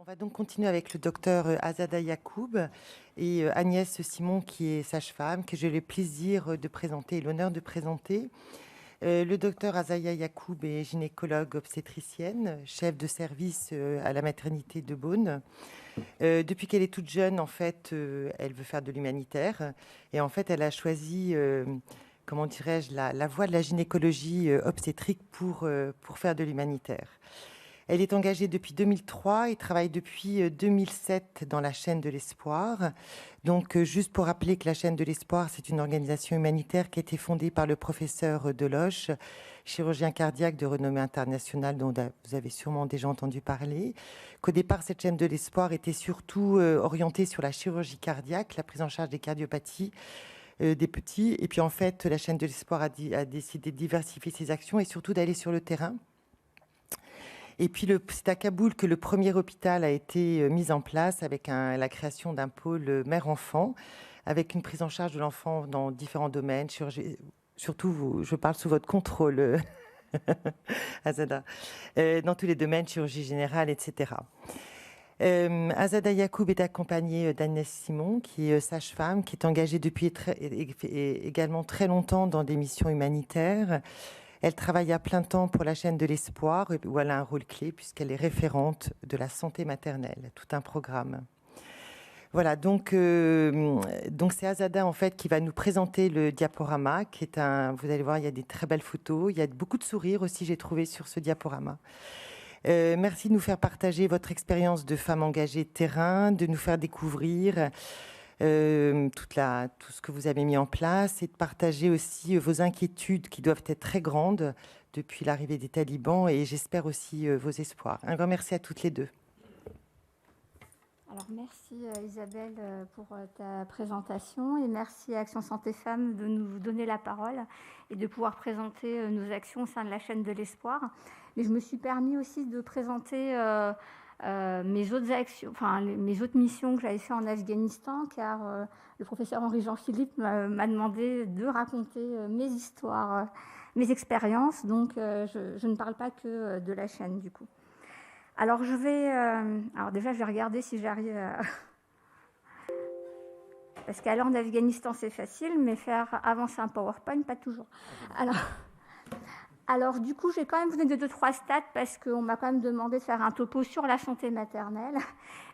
On va donc continuer avec le docteur Azada Yacoub et Agnès Simon, qui est sage-femme, que j'ai le plaisir de présenter et l'honneur de présenter. Le docteur Azada Yacoub est gynécologue obstétricienne, chef de service à la maternité de Beaune. Depuis qu'elle est toute jeune, en fait, elle veut faire de l'humanitaire. Et en fait, elle a choisi, comment dirais-je, la voie de la gynécologie obstétrique pour faire de l'humanitaire. Elle est engagée depuis 2003 et travaille depuis 2007 dans la chaîne de l'Espoir. Donc, juste pour rappeler que la chaîne de l'Espoir, c'est une organisation humanitaire qui a été fondée par le professeur Deloche, chirurgien cardiaque de renommée internationale dont vous avez sûrement déjà entendu parler. Qu'au départ, cette chaîne de l'Espoir était surtout orientée sur la chirurgie cardiaque, la prise en charge des cardiopathies des petits. Et puis, en fait, la chaîne de l'Espoir a décidé de diversifier ses actions et surtout d'aller sur le terrain. Et puis, c'est à Kaboul que le premier hôpital a été mis en place avec la création d'un pôle mère-enfant, avec une prise en charge de l'enfant dans différents domaines. Surtout, je parle sous votre contrôle, Azada, dans tous les domaines, chirurgie générale, etc. Azada Yacoub est accompagnée d'Agnès Simon, qui est sage-femme, qui est engagée depuis également très longtemps dans des missions humanitaires. Elle travaille à plein temps pour la chaîne de l'Espoir, où elle a un rôle clé puisqu'elle est référente de la santé maternelle, tout un programme. Voilà, donc c'est Azada en fait qui va nous présenter le diaporama, qui est vous allez voir, il y a des très belles photos, il y a beaucoup de sourires aussi, j'ai trouvé sur ce diaporama. Merci de nous faire partager votre expérience de femme engagée de terrain, de nous faire découvrir tout ce que vous avez mis en place et de partager aussi vos inquiétudes qui doivent être très grandes depuis l'arrivée des talibans et j'espère aussi vos espoirs. Un grand merci à toutes les deux. Alors merci Isabelle pour ta présentation et merci à Action Santé Femmes de nous donner la parole et de pouvoir présenter nos actions au sein de la chaîne de l'Espoir. Mais je me suis permis aussi de présenter mes autres actions, enfin mes autres missions que j'avais fait en Afghanistan, car le professeur Henri-Jean-Philippe m'a demandé de raconter mes histoires, mes expériences. Donc je ne parle pas que de la chaîne du coup. Alors je vais, alors déjà je vais regarder si j'arrive à... Parce qu'aller en Afghanistan c'est facile, mais faire avancer un PowerPoint, pas toujours. Alors du coup, j'ai quand même vous donner 2-3 stats parce qu'on m'a quand même demandé de faire un topo sur la santé maternelle.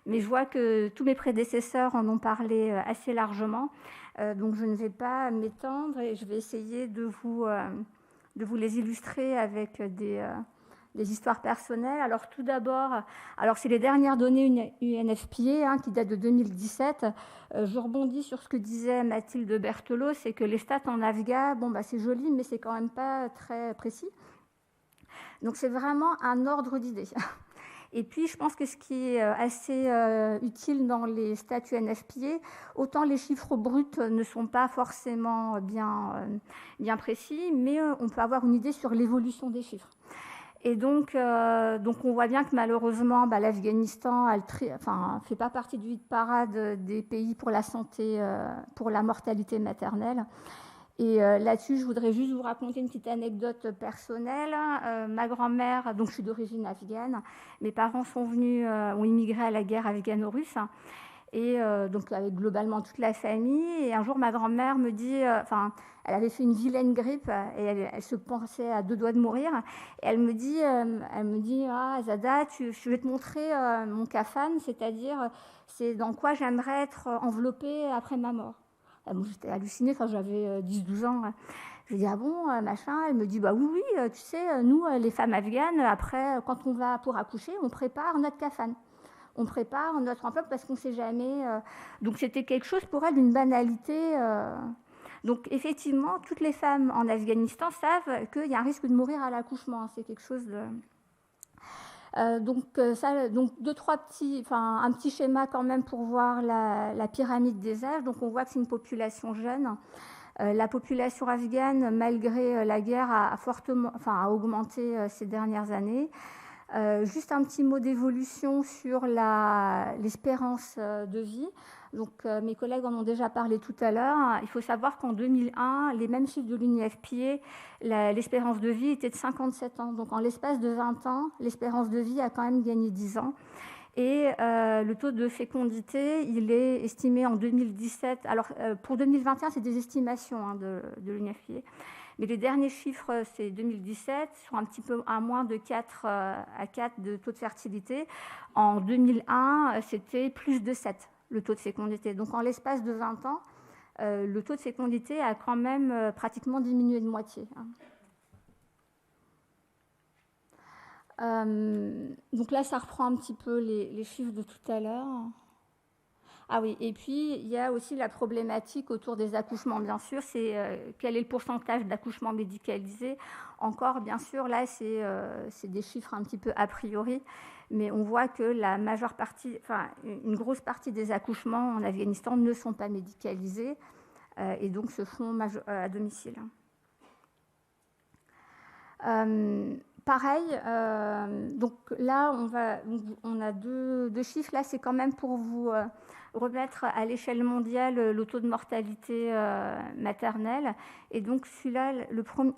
Mais je vois que tous mes prédécesseurs en ont parlé assez largement. Donc je ne vais pas m'étendre et je vais essayer de vous les illustrer avec des histoires personnelles. Alors tout d'abord, c'est les dernières données UNFPA qui datent de 2017. Je rebondis sur ce que disait Mathilde Berthelot, c'est que les stats en Afghan, c'est joli, mais c'est quand même pas très précis. Donc c'est vraiment un ordre d'idées. Et puis, je pense que ce qui est assez utile dans les stats UNFPA, autant les chiffres bruts ne sont pas forcément bien précis, mais on peut avoir une idée sur l'évolution des chiffres. Et donc on voit bien que malheureusement, l'Afghanistan fait pas partie du hit parade des pays pour la santé, pour la mortalité maternelle. Et là-dessus, je voudrais juste vous raconter une petite anecdote personnelle. Ma grand-mère, donc je suis d'origine afghane, mes parents ont immigré à la guerre afghano-russe. Et donc avec globalement toute la famille. Et un jour, ma grand-mère me dit, elle avait fait une vilaine grippe et elle se pensait à 2 doigts de mourir. Et elle me dit, ah Zada, je vais te montrer mon kafan, c'est-à-dire c'est dans quoi j'aimerais être enveloppée après ma mort. J'étais hallucinée, j'avais 10-12 ans. Je lui dis, ah bon, machin. Elle me dit, bah oui, tu sais, nous, les femmes afghanes, après, quand on va pour accoucher, on prépare notre kafan. On prépare notre enveloppe parce qu'on ne sait jamais. Donc c'était quelque chose pour elle d'une banalité. Donc effectivement, toutes les femmes en Afghanistan savent qu'il y a un risque de mourir à l'accouchement. C'est quelque chose de... donc 2-3 un petit schéma quand même pour voir la pyramide des âges. Donc on voit que c'est une population jeune. La population afghane, malgré la guerre, a augmenté ces dernières années. Juste un petit mot d'évolution sur l'espérance de vie. Donc, mes collègues en ont déjà parlé tout à l'heure. Il faut savoir qu'en 2001, les mêmes chiffres de l'UNFPA, l'espérance de vie était de 57 ans. Donc, en l'espace de 20 ans, l'espérance de vie a quand même gagné 10 ans. Et le taux de fécondité, il est estimé en 2017. Alors, pour 2021, c'est des estimations hein, de l'UNFPA. Mais les derniers chiffres, c'est 2017, sont un petit peu à moins de 4 à 4 de taux de fertilité. En 2001, c'était plus de 7, le taux de fécondité. Donc, en l'espace de 20 ans, le taux de fécondité a quand même pratiquement diminué de moitié. Hein. Donc là, ça reprend un petit peu les chiffres de tout à l'heure. Ah oui, et puis il y a aussi la problématique autour des accouchements, bien sûr, c'est quel est le pourcentage d'accouchements médicalisés. Encore, bien sûr, là, c'est des chiffres un petit peu a priori, mais on voit que la majeure partie, enfin, une grosse partie des accouchements en Afghanistan ne sont pas médicalisés et donc se font à domicile. Pareil, donc là, on a deux chiffres. Là, c'est quand même pour vous remettre à l'échelle mondiale le taux de mortalité maternelle. Et donc, celui-là,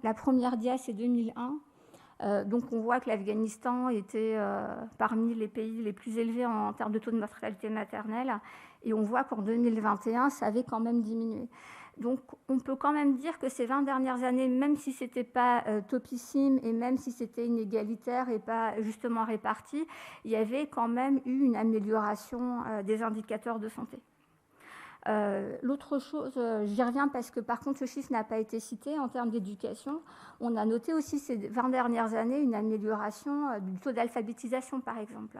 la première dia, c'est 2001. Donc, on voit que l'Afghanistan était parmi les pays les plus élevés en termes de taux de mortalité maternelle. Et on voit qu'en 2021, ça avait quand même diminué. Donc, on peut quand même dire que ces 20 dernières années, même si ce n'était pas topissime et même si c'était inégalitaire et pas justement réparti, il y avait quand même eu une amélioration des indicateurs de santé. L'autre chose, j'y reviens parce que par contre ce chiffre n'a pas été cité en termes d'éducation. On a noté aussi ces 20 dernières années une amélioration du taux d'alphabétisation par exemple.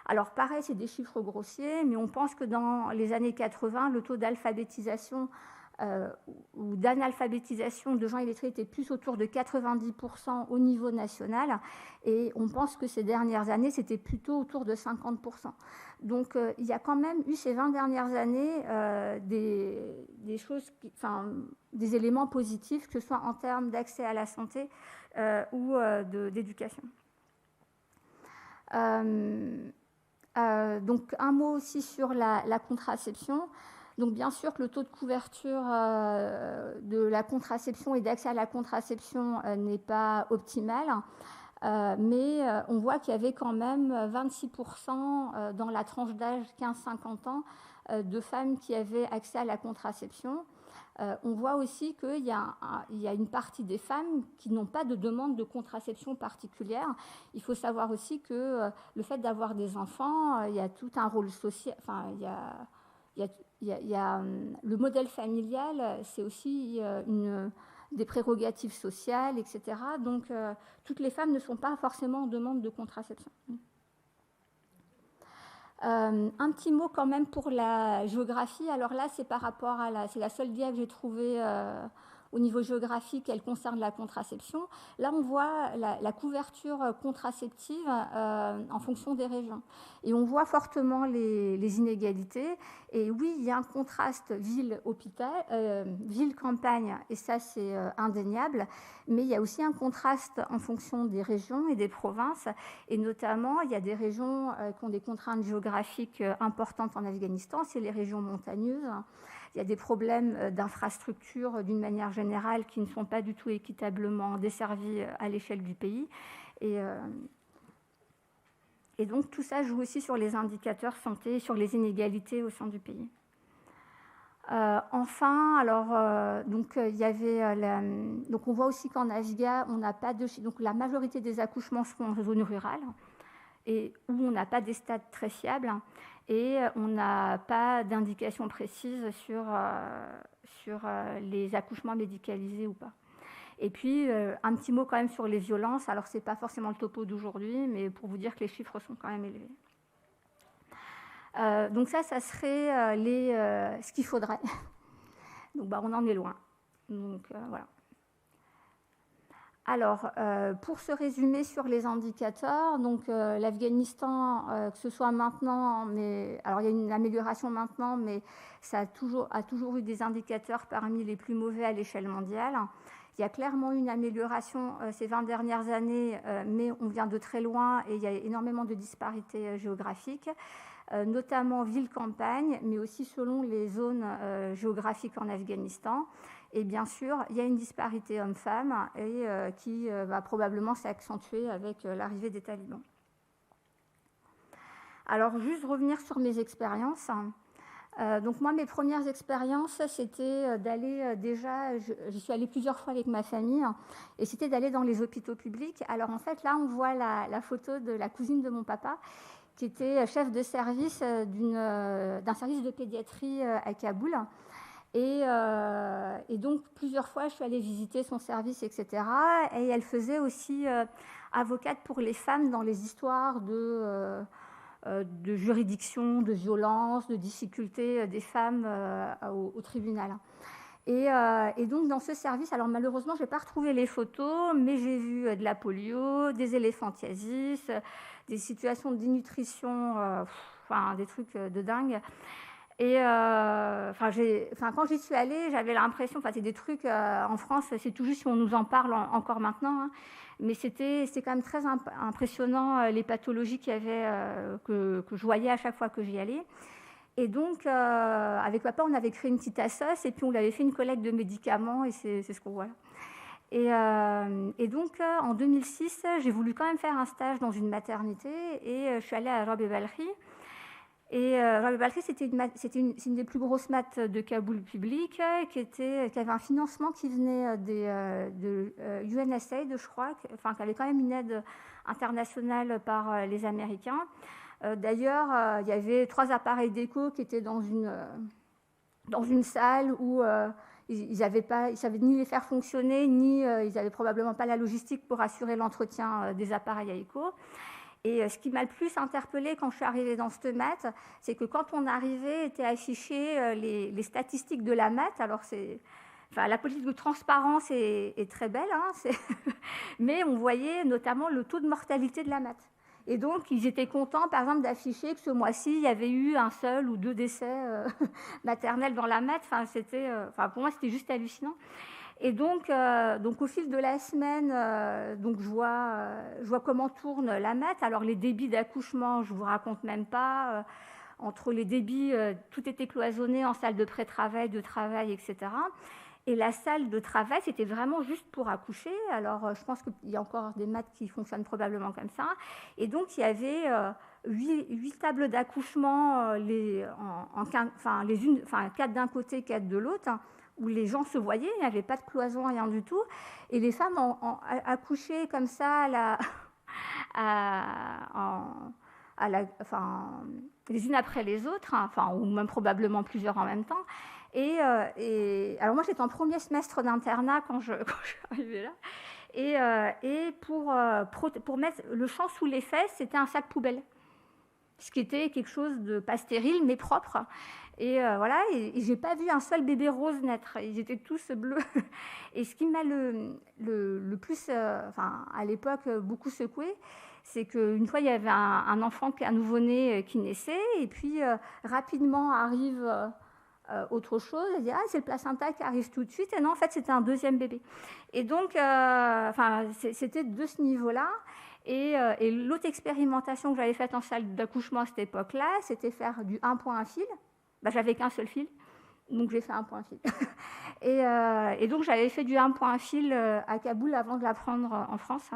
Alors pareil, c'est des chiffres grossiers, mais on pense que dans les années 80, le taux d'alphabétisation ou d'analphabétisation de gens illettrés était plus autour de 90% au niveau national, et on pense que ces dernières années, c'était plutôt autour de 50%. Donc il y a quand même eu ces 20 dernières années des choses, des éléments positifs, que ce soit en termes d'accès à la santé ou d'éducation. Donc un mot aussi sur la contraception. Donc bien sûr que le taux de couverture de la contraception et d'accès à la contraception n'est pas optimal, mais on voit qu'il y avait quand même 26% dans la tranche d'âge 15-50 ans de femmes qui avaient accès à la contraception. On voit aussi qu'il y a une partie des femmes qui n'ont pas de demande de contraception particulière. Il faut savoir aussi que le fait d'avoir des enfants, il y a tout un rôle social, enfin, le modèle familial, c'est aussi des prérogatives sociales, etc. Donc, toutes les femmes ne sont pas forcément en demande de contraception. Un petit mot quand même pour la géographie. Alors là, c'est par rapport à c'est la seule dia que j'ai trouvée au niveau géographique, elle concerne la contraception. Là, on voit la couverture contraceptive en fonction des régions. Et on voit fortement les inégalités. Et oui, il y a un contraste ville-campagne, et ça, c'est indéniable. Mais il y a aussi un contraste en fonction des régions et des provinces. Et notamment, il y a des régions qui ont des contraintes géographiques importantes en Afghanistan, c'est les régions montagneuses. Il y a des problèmes d'infrastructures d'une manière générale qui ne sont pas du tout équitablement desservis à l'échelle du pays. Et donc tout ça joue aussi sur les indicateurs santé, sur les inégalités au sein du pays. Enfin, alors, donc il y avait donc on voit aussi qu'en Afghanistan, on n'a pas de donc la majorité des accouchements sont en zone rurale et où on n'a pas des stats très fiables. Et on n'a pas d'indication précise sur les accouchements médicalisés ou pas. Et puis, un petit mot quand même sur les violences. Alors, ce n'est pas forcément le topo d'aujourd'hui, mais pour vous dire que les chiffres sont quand même élevés. Donc ça serait ce qu'il faudrait. Donc, on en est loin. Donc, voilà. Alors, pour se résumer sur les indicateurs, donc l'Afghanistan, que ce soit maintenant, mais alors il y a une amélioration maintenant, mais ça a toujours eu des indicateurs parmi les plus mauvais à l'échelle mondiale. Il y a clairement eu une amélioration ces 20 dernières années, mais on vient de très loin et il y a énormément de disparités géographiques, notamment ville-campagne, mais aussi selon les zones géographiques en Afghanistan. Et bien sûr, il y a une disparité homme-femme et qui va probablement s'accentuer avec l'arrivée des talibans. Alors, juste revenir sur mes expériences. Donc moi, mes premières expériences, c'était d'aller déjà, je suis allée plusieurs fois avec ma famille, et c'était d'aller dans les hôpitaux publics. Alors en fait, là, on voit la photo de la cousine de mon papa, qui était chef de service d'un service de pédiatrie à Kaboul. Et donc, plusieurs fois, je suis allée visiter son service, etc. Et elle faisait aussi avocate pour les femmes dans les histoires de juridiction, de violence, de difficultés des femmes au tribunal. Et donc, dans ce service, alors malheureusement, je n'ai pas retrouvé les photos, mais j'ai vu de la polio, des éléphantiasis, des situations de dénutrition, enfin, des trucs de dingue. Et quand j'y suis allée, j'avais l'impression, c'est des trucs en France, c'est tout juste si on nous en parle encore maintenant, hein, mais c'est quand même très impressionnant les pathologies qu'il y avait, que je voyais à chaque fois que j'y allais. Et donc, avec papa, on avait créé une petite assoce et puis on lui avait fait une collecte de médicaments et c'est ce qu'on voit là. Et donc, en 2006, j'ai voulu quand même faire un stage dans une maternité et je suis allée à Rabi Balkhi. Et Rabi Balkhi, c'est une des plus grosses maths de Kaboul public, qui avait un financement qui venait de UNSAID, je crois, qui avait quand même une aide internationale par les Américains. D'ailleurs, il y avait 3 appareils d'écho qui étaient dans une salle où ils ne savaient ni les faire fonctionner, ni ils n'avaient probablement pas la logistique pour assurer l'entretien des appareils à écho. Et ce qui m'a le plus interpellée quand je suis arrivée dans cette maths, c'est que quand on arrivait, étaient affichées les statistiques de la maths. Alors, la politique de transparence est très belle, hein, mais on voyait notamment le taux de mortalité de la maths. Et donc, ils étaient contents, par exemple, d'afficher que ce mois-ci, il y avait eu un seul ou 2 décès maternels dans la maths. Pour moi, c'était juste hallucinant. Et donc au fil de la semaine, je vois comment tourne la maths. Alors, les débits d'accouchement, je ne vous raconte même pas. Entre les débits, tout était cloisonné en salle de pré-travail, de travail, etc. Et la salle de travail, c'était vraiment juste pour accoucher. Alors, je pense qu'il y a encore des maths qui fonctionnent probablement comme ça. Et donc, il y avait 8 tables d'accouchement, 4 d'un côté, 4 de l'autre, hein, où les gens se voyaient, il n'y avait pas de cloison, rien du tout. Et les femmes accouchaient comme ça les unes après les autres, hein, ou même probablement plusieurs en même temps. Et alors moi, j'étais en premier semestre d'internat quand je suis arrivée là. Et pour mettre le champ sous les fesses, c'était un sac poubelle, ce qui était quelque chose de pas stérile, mais propre. Et voilà, et j'ai pas vu un seul bébé rose naître. Ils étaient tous bleus. Et ce qui m'a le plus, à l'époque, beaucoup secoué, c'est qu'une fois, il y avait un enfant, un nouveau-né qui naissait, et puis rapidement arrive autre chose. Elle dit, ah, c'est le placenta qui arrive tout de suite. Et non, en fait, c'était un deuxième bébé. Et donc, c'était de ce niveau-là. Et l'autre expérimentation que j'avais faite en salle d'accouchement à cette époque-là, c'était faire du 1 point à fil. J'avais qu'un seul fil, donc j'ai fait 1 point à fil. Et donc j'avais fait du 1 point à fil à Kaboul avant de l'apprendre en France.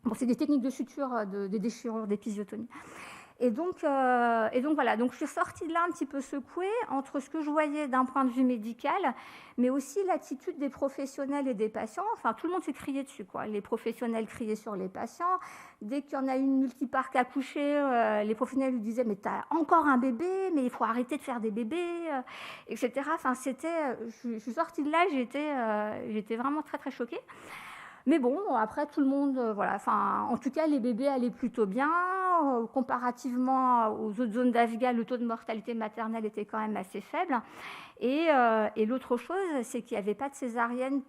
Bon, c'est des techniques de suture, de déchirure, d'épisiotomie. Et donc voilà, donc je suis sortie de là un petit peu secouée entre ce que je voyais d'un point de vue médical, mais aussi l'attitude des professionnels et des patients. Tout le monde s'est crié dessus, quoi. Les professionnels criaient sur les patients. Dès qu'il y en a une multiparc à coucher, les professionnels lui disaient « mais t'as encore un bébé, mais il faut arrêter de faire des bébés », etc. Je suis sortie de là, j'étais vraiment très, très choquée. Mais bon, après, tout le monde, en tout cas, les bébés allaient plutôt bien. Comparativement aux autres zones d'Afghan, le taux de mortalité maternelle était quand même assez faible. Et l'autre chose, c'est qu'il n'y avait pas de césarienne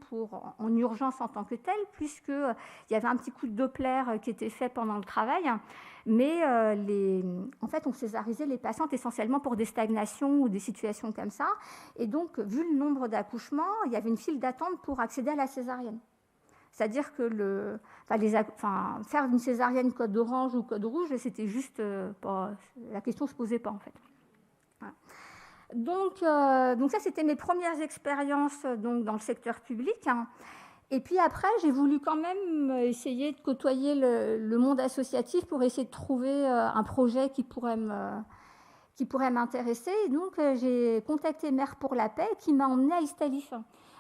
en urgence en tant que telle, puisqu'il y avait un petit coup de Doppler qui était fait pendant le travail. Mais en fait, on césarisait les patientes essentiellement pour des stagnations ou des situations comme ça. Et donc, vu le nombre d'accouchements, il y avait une file d'attente pour accéder à la césarienne. C'est-à-dire que faire une césarienne code orange ou code rouge, c'était juste la question ne se posait pas en fait. Voilà. Donc ça, c'était mes premières expériences dans le secteur public. Hein. Et puis après, j'ai voulu quand même essayer de côtoyer le monde associatif pour essayer de trouver un projet qui pourrait m'intéresser. Et donc, j'ai contacté Mère pour la paix qui m'a emmenée à Istalif.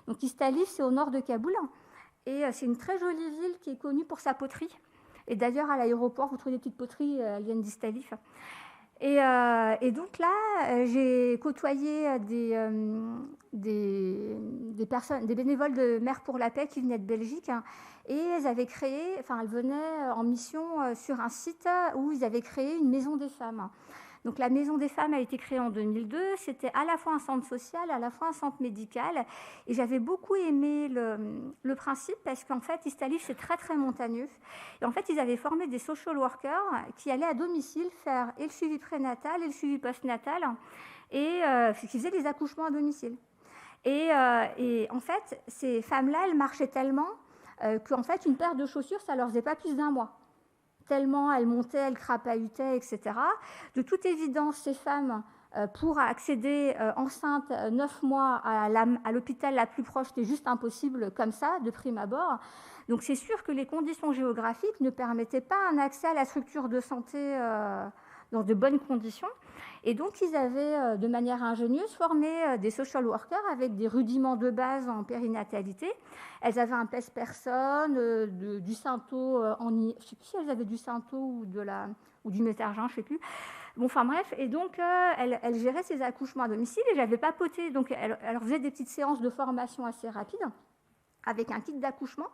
Donc, Istalif, c'est au nord de Kaboul. Et c'est une très jolie ville qui est connue pour sa poterie. Et d'ailleurs, à l'aéroport, vous trouvez des petites poteries, elles viennent d'Istalif. Et donc là, j'ai côtoyé des bénévoles de Mère pour la paix qui venaient de Belgique. Et elles venaient en mission sur un site où ils avaient créé une maison des femmes. Donc la Maison des femmes a été créée en 2002. C'était à la fois un centre social, à la fois un centre médical. Et j'avais beaucoup aimé le principe parce qu'en fait, Istalif, c'est très, très montagneux. Et en fait, ils avaient formé des social workers qui allaient à domicile faire et le suivi prénatal et le suivi postnatal et qui faisaient des accouchements à domicile. Et en fait, ces femmes-là, elles marchaient tellement qu'en fait, une paire de chaussures, ça ne leur faisait pas plus d'un mois. Tellement elles montaient, elles crapahutaient, etc. De toute évidence, ces femmes, pour accéder enceinte 9 mois à l'hôpital la plus proche, c'était juste impossible comme ça, de prime abord. Donc c'est sûr que les conditions géographiques ne permettaient pas un accès à la structure de santé dans de bonnes conditions. Et donc ils avaient, de manière ingénieuse, formé des social workers avec des rudiments de base en périnatalité. Elles avaient un pèse-personne, du Synto je ne sais plus si elles avaient du Synto ou du Métergin, je ne sais plus. Bon, enfin bref, et donc elles géraient ces accouchements à domicile et j'avais papoté. Donc elles faisaient des petites séances de formation assez rapides avec un kit d'accouchement,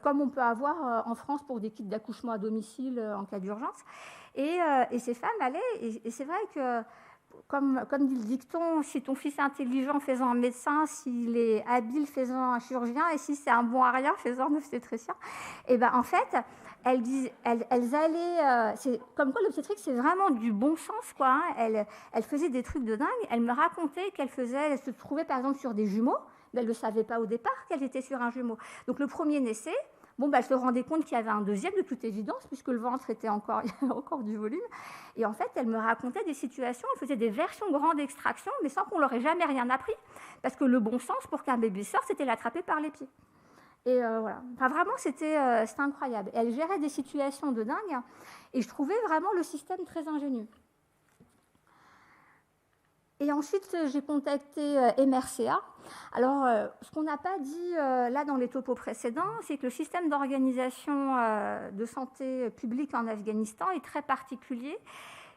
comme on peut avoir en France pour des kits d'accouchement à domicile en cas d'urgence. Et ces femmes allaient, et c'est vrai que, comme dit le dicton, si ton fils est intelligent, fais-en un médecin, s'il est habile, fais-en un chirurgien, et si c'est un bon à rien, fais-en un obstétricien. Et bien en fait, elles allaient, c'est, comme quoi l'obstétrique, c'est vraiment du bon sens, quoi, hein. Elles faisaient des trucs de dingue. Elles me racontaient qu'elles se trouvaient par exemple sur des jumeaux, mais elles ne savaient pas au départ qu'elles étaient sur un jumeau. Donc le premier naissait. Bon, elle se rendait compte qu'il y avait un deuxième, de toute évidence, puisque le ventre était il y avait encore du volume. Et en fait, elle me racontait des situations, elle faisait des versions grandes d'extraction, mais sans qu'on leur ait jamais rien appris. Parce que le bon sens pour qu'un bébé sorte, c'était l'attraper par les pieds. Et voilà. Enfin, vraiment, c'était incroyable. Et elle gérait des situations de dingue, et je trouvais vraiment le système très ingénieux. Et ensuite, j'ai contacté MRCA. Alors, ce qu'on n'a pas dit là dans les topos précédents, c'est que le système d'organisation de santé publique en Afghanistan est très particulier.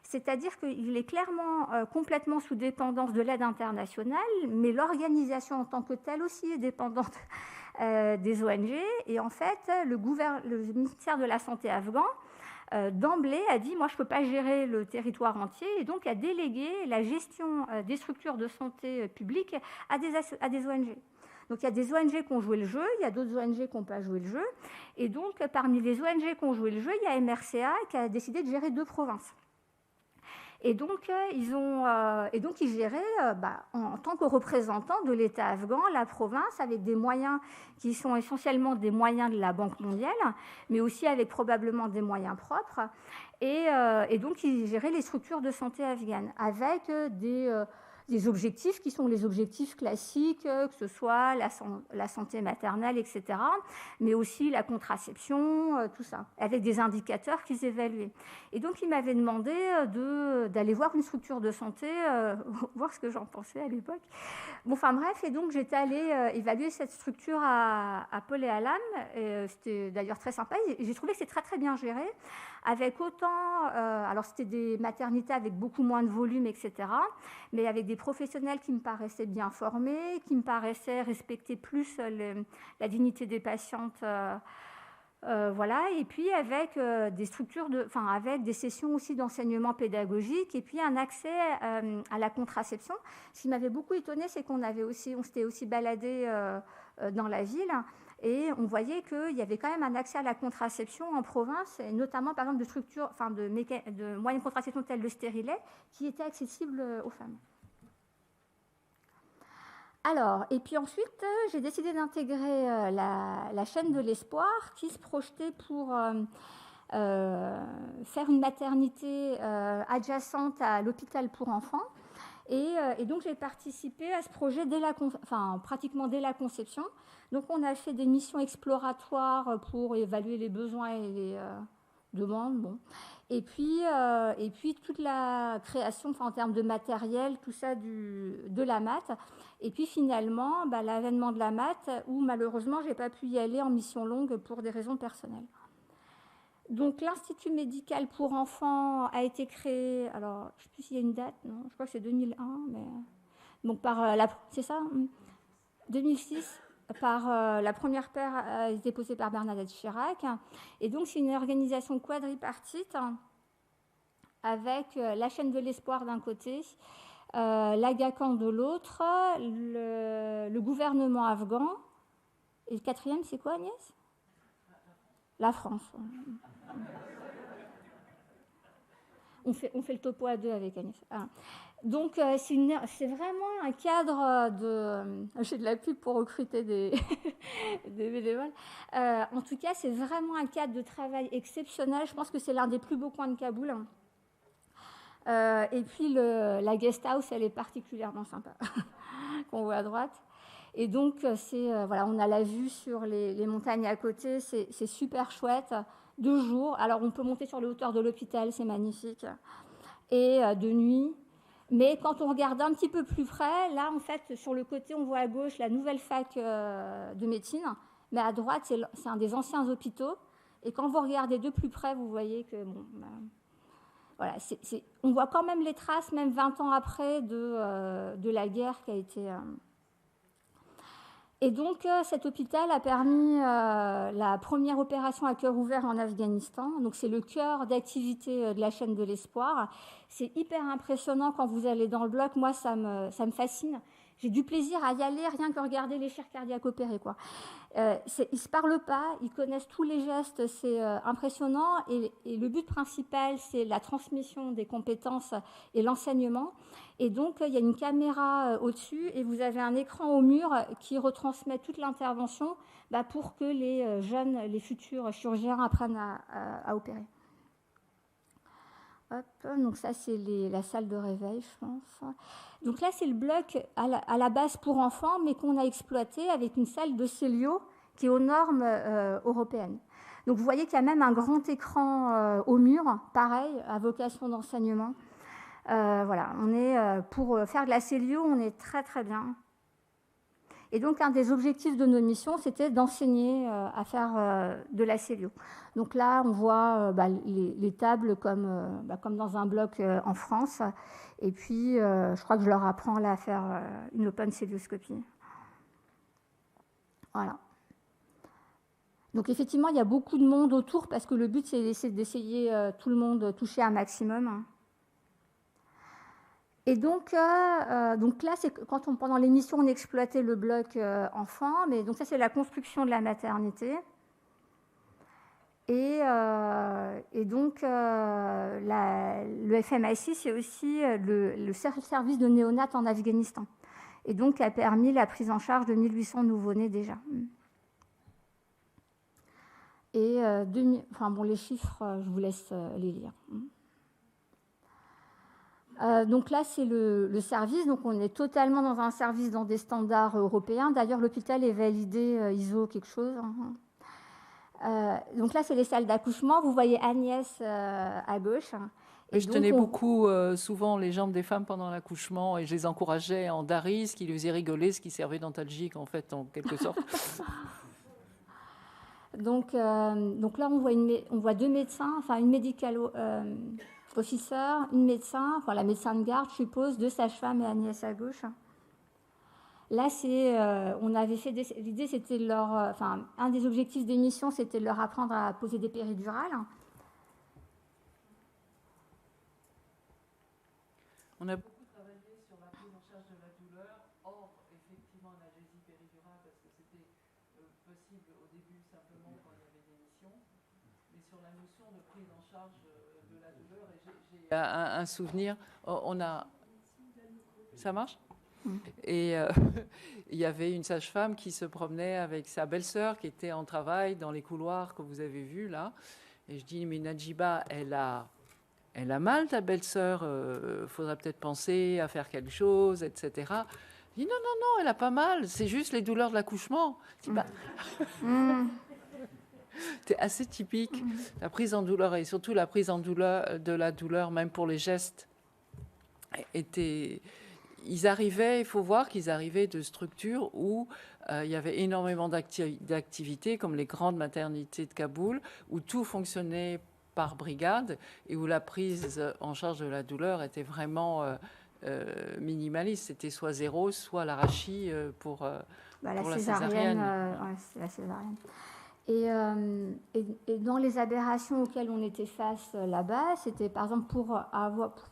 C'est-à-dire qu'il est clairement complètement sous dépendance de l'aide internationale, mais l'organisation en tant que telle aussi est dépendante des ONG. Et en fait, le ministère de la Santé afghan, d'emblée, a dit « moi, je ne peux pas gérer le territoire entier » et donc a délégué la gestion des structures de santé publiques à des ONG. Donc il y a des ONG qui ont joué le jeu, il y a d'autres ONG qui n'ont pas joué le jeu. Et donc, parmi les ONG qui ont joué le jeu, il y a MRCA qui a décidé de gérer 2 provinces. Et donc, ils géraient, en tant que représentants de l'État afghan, la province, avec des moyens qui sont essentiellement des moyens de la Banque mondiale, mais aussi avec probablement des moyens propres. Et donc, ils géraient les structures de santé afghanes, avec des objectifs qui sont les objectifs classiques, que ce soit la santé maternelle, etc., mais aussi la contraception, tout ça, avec des indicateurs qu'ils évaluaient. Et donc, ils m'avaient demandé d'aller voir une structure de santé, voir ce que j'en pensais à l'époque. Bon, enfin bref, et donc j'étais allée évaluer cette structure à Paul et Alam. C'était d'ailleurs très sympa. Et j'ai trouvé que c'était très, très bien géré, avec autant... alors, c'était des maternités avec beaucoup moins de volume, etc., mais avec des professionnels qui me paraissaient bien formés, qui me paraissaient respecter plus la dignité des patientes, voilà, et puis avec des structures, avec des sessions aussi d'enseignement pédagogique, et puis un accès à la contraception. Ce qui m'avait beaucoup étonnée, c'est qu'on s'était aussi baladé dans la ville, et on voyait qu'il y avait quand même un accès à la contraception en province, et notamment par exemple de structures, de moyens de contraception tels le stérilet, qui étaient accessibles aux femmes. Alors, et puis ensuite, j'ai décidé d'intégrer la chaîne de l'espoir qui se projetait pour faire une maternité adjacente à l'hôpital pour enfants. Et donc, j'ai participé à ce projet pratiquement dès la conception. Donc, on a fait des missions exploratoires pour évaluer les besoins et les demandes. Bon. Et puis, toute la création, en termes de matériel, tout ça de la maths. Et puis, finalement, l'avènement de la maths, où malheureusement, je n'ai pas pu y aller en mission longue pour des raisons personnelles. Donc, l'Institut médical pour enfants a été créé, alors, je ne sais plus s'il y a une date, non, je crois que c'est 2001, mais... Donc, c'est ça 2006, la première paire a été posée par Bernadette Chirac. Et donc, c'est une organisation quadripartite avec la chaîne de l'espoir d'un côté, l'AGACAN de l'autre, le gouvernement afghan. Et le quatrième, c'est quoi, Agnès ? La France. On fait le topo à deux avec Agnès. Ah. Donc, c'est vraiment un cadre de... J'ai de la pub pour recruter des bénévoles. En tout cas, c'est vraiment un cadre de travail exceptionnel. Je pense que c'est l'un des plus beaux coins de Kaboul. Et puis, la guest house, elle est particulièrement sympa, qu'on voit à droite. Et donc, on a la vue sur les montagnes à côté. C'est super chouette. 2 jours. Alors, on peut monter sur les hauteurs de l'hôpital, c'est magnifique. Et de nuit. Mais quand on regarde un petit peu plus près, là, en fait, sur le côté, on voit à gauche la nouvelle fac de médecine. Mais à droite, c'est un des anciens hôpitaux. Et quand vous regardez de plus près, vous voyez que... voilà, on voit quand même les traces, même 20 ans après, de la guerre qui a été... Et donc, cet hôpital a permis la première opération à cœur ouvert en Afghanistan. Donc, c'est le cœur d'activité de la chaîne de l'espoir. C'est hyper impressionnant quand vous allez dans le bloc. Moi, ça me fascine. J'ai du plaisir à y aller, rien que regarder les chairs cardiaques opérées, quoi. Ils ne se parlent pas, ils connaissent tous les gestes, c'est impressionnant. Et le but principal, c'est la transmission des compétences et l'enseignement. Et donc, il y a une caméra au-dessus et vous avez un écran au mur qui retransmet toute l'intervention pour que les jeunes, les futurs chirurgiens apprennent à opérer. Hop, donc ça, c'est la salle de réveil, je pense. Donc là, c'est le bloc à la base pour enfants, mais qu'on a exploité avec une salle de célio qui est aux normes européennes. Donc vous voyez qu'il y a même un grand écran au mur, pareil, à vocation d'enseignement. Voilà, on est pour faire de la célio, on est très très bien. Et donc un des objectifs de notre mission, c'était d'enseigner à faire de la célio. Donc là, on voit les tables comme dans un bloc en France. Et puis, je crois que je leur apprends là à faire une open célioscopie. Voilà. Donc effectivement, il y a beaucoup de monde autour parce que le but, c'est d'essayer tout le monde toucher un maximum. Et donc là, c'est quand pendant l'émission, on exploitait le bloc enfant. Mais donc ça, c'est la construction de la maternité. Et donc, le FMIC, c'est aussi le service de néonat en Afghanistan. Et donc, a permis la prise en charge de 1800 nouveau-nés déjà. Et les chiffres, je vous laisse les lire. Donc là, c'est le service. Donc, on est totalement dans un service dans des standards européens. D'ailleurs, l'hôpital est validé ISO quelque chose. Donc là, c'est les salles d'accouchement. Vous voyez Agnès à gauche. Et je tenais beaucoup souvent les jambes des femmes pendant l'accouchement et je les encourageais en Dari, ce qui les faisait rigoler, ce qui servait d'antalgique en fait, en quelque sorte. Donc là, on voit 2 médecins, enfin une medical officer, une médecin, la médecin de garde, je suppose, 2 sages-femmes et Agnès à gauche. Là, on avait fait l'idée, c'était un des objectifs des missions, c'était de leur apprendre à poser des péridurales. On a beaucoup travaillé sur la prise en charge de la douleur, hors effectivement l'analgésie péridurale, parce que c'était possible au début simplement quand il y avait des missions, mais sur la notion de prise en charge de la douleur, et j'ai un souvenir, Ça marche ? Et il y avait une sage-femme qui se promenait avec sa belle-sœur qui était en travail dans les couloirs que vous avez vus là. Et je dis, mais Nadjiba, elle a elle a mal, ta belle-sœur, faudra peut-être penser à faire quelque chose, etc. Je dis, non, non, non, elle a pas mal, c'est juste les douleurs de l'accouchement. Je dis, bah, c'est assez typique, la prise en douleur, et surtout la prise en douleur, de la douleur, même pour les gestes, était... Ils arrivaient, il faut voir qu'ils arrivaient de structures où il y avait énormément d'activités, comme les grandes maternités de Kaboul, où tout fonctionnait par brigade et où la prise en charge de la douleur était vraiment minimaliste. C'était soit zéro, soit l'arachie pour la la césarienne. césarienne. C'est la césarienne. Et dans les aberrations auxquelles on était face là-bas, c'était par exemple pour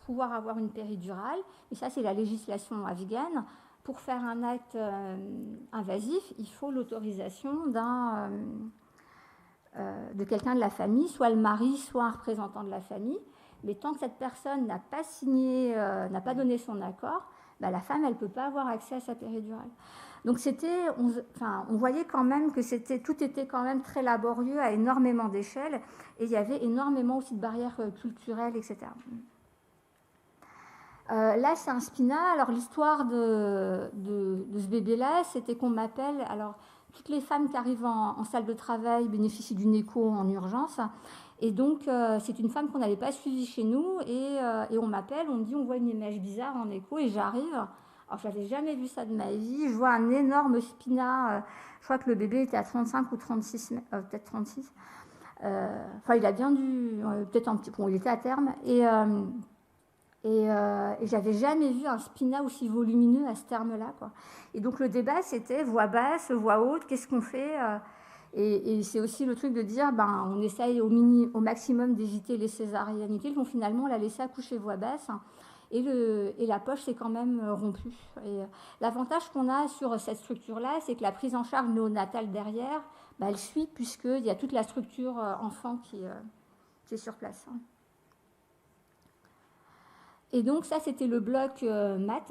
pouvoir avoir une péridurale, et ça c'est la législation afghane, pour faire un acte invasif, il faut l'autorisation de quelqu'un de la famille, soit le mari, soit un représentant de la famille. Mais tant que cette personne n'a pas signé, n'a pas donné son accord, la femme, elle ne peut pas avoir accès à sa péridurale. Donc on voyait quand même que tout était quand même très laborieux à énormément d'échelles, et il y avait énormément aussi de barrières culturelles, etc. Là, c'est un spina. Alors, l'histoire de ce bébé-là, c'était qu'on m'appelle... Alors, toutes les femmes qui arrivent en salle de travail bénéficient d'une écho en urgence. Et donc, c'est une femme qu'on n'avait pas suivie chez nous. Et on m'appelle, on me dit, on voit une image bizarre en écho. Et j'arrive. Alors, je n'avais jamais vu ça de ma vie. Je vois un énorme spina. Je crois que le bébé était à 35 ou 36, peut-être 36. Enfin, il a bien dû... peut-être un petit... Bon, il était à terme. Et j'avais jamais vu un spina aussi volumineux à ce terme-là, quoi. Et donc le débat, c'était voix basse, voix haute, qu'est-ce qu'on fait et c'est aussi le truc de dire, on essaye au maximum d'éviter les césariennes utiles. Donc finalement, on l'a laissé accoucher voix basse, et la poche s'est quand même rompue. Et l'avantage qu'on a sur cette structure-là, c'est que la prise en charge néonatale derrière, elle suit, puisqu'il y a toute la structure enfant qui est sur place. Et donc ça, c'était le bloc mat,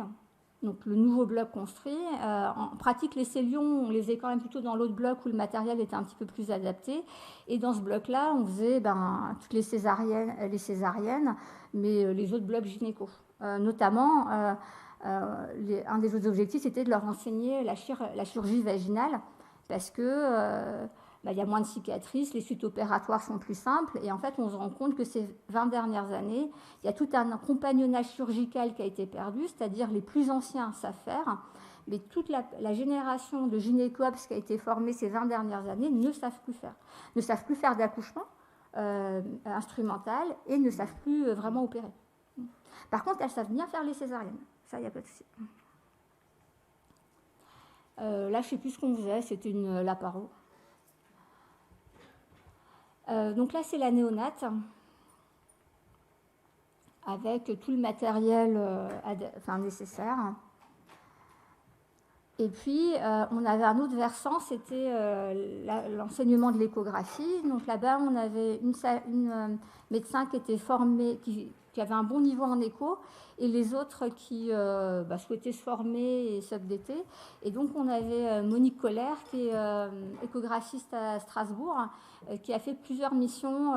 donc le nouveau bloc construit. En pratique, les cellions, on les faisait quand même plutôt dans l'autre bloc où le matériel était un petit peu plus adapté. Et dans ce bloc-là, on faisait toutes les césariennes, mais les autres blocs gynéco. Notamment, un des autres objectifs, c'était de leur enseigner la chirurgie vaginale, parce que... il y a moins de cicatrices, les suites opératoires sont plus simples, et en fait on se rend compte que ces 20 dernières années, il y a tout un compagnonnage chirurgical qui a été perdu, c'est-à-dire les plus anciens savent faire, mais toute la génération de gynécologues qui a été formée ces 20 dernières années ne savent plus faire d'accouchement instrumental, et ne savent plus vraiment opérer. Par contre, elles savent bien faire les césariennes, ça il n'y a pas de souci. Là, je ne sais plus ce qu'on faisait, c'était une laparo. Donc là, c'est la néonate, avec tout le matériel nécessaire. Et puis, on avait un autre versant, c'était l'enseignement de l'échographie. Donc là-bas, on avait une médecin qui était formée, qui avait un bon niveau en écho, et les autres qui souhaitaient se former et s'updater. Et donc, on avait Monique Colère, qui est échographiste à Strasbourg, qui a fait plusieurs missions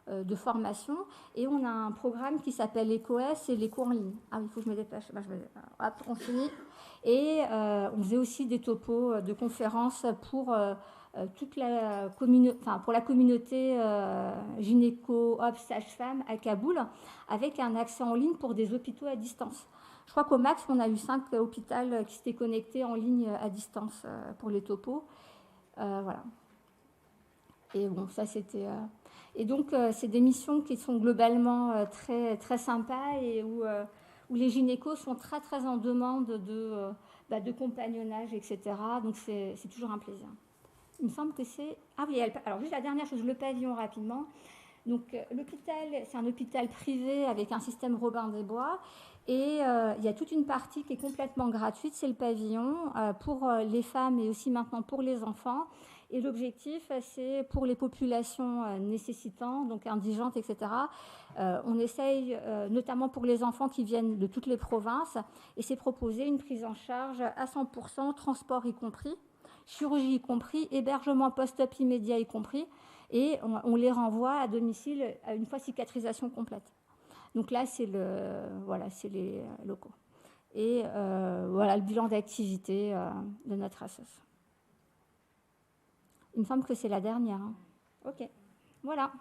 de formation. Et on a un programme qui s'appelle EcoS et l'écho en ligne. Ah oui, il faut que je me dépêche. Hop, on finit. Et on faisait aussi des topos de conférences pour pour la communauté gynéco-obs sage-femme à Kaboul, avec un accès en ligne pour des hôpitaux à distance. Je crois qu'au max, on a eu 5 hôpitaux qui s'étaient connectés en ligne à distance pour les topos. Voilà. Et bon, ça c'était... Et donc, c'est des missions qui sont globalement très, très sympas, et où les gynécos sont très, très en demande de compagnonnage, etc. Donc, c'est toujours un plaisir. Il me semble que c'est... Ah oui, alors juste la dernière chose, le pavillon rapidement. Donc, l'hôpital, c'est un hôpital privé avec un système Robin des Bois. Et il y a toute une partie qui est complètement gratuite, c'est le pavillon, pour les femmes et aussi maintenant pour les enfants. Et l'objectif, c'est pour les populations nécessitantes, donc indigentes, etc. On essaye, notamment pour les enfants qui viennent de toutes les provinces, et c'est proposer une prise en charge à 100%, transport y compris, chirurgie y compris, hébergement post-op immédiat y compris. et on les renvoie à domicile à une fois cicatrisation complète. Donc là, c'est les locaux. Et voilà le bilan d'activité de notre association. Il me semble que c'est la dernière. Hein. OK. Voilà.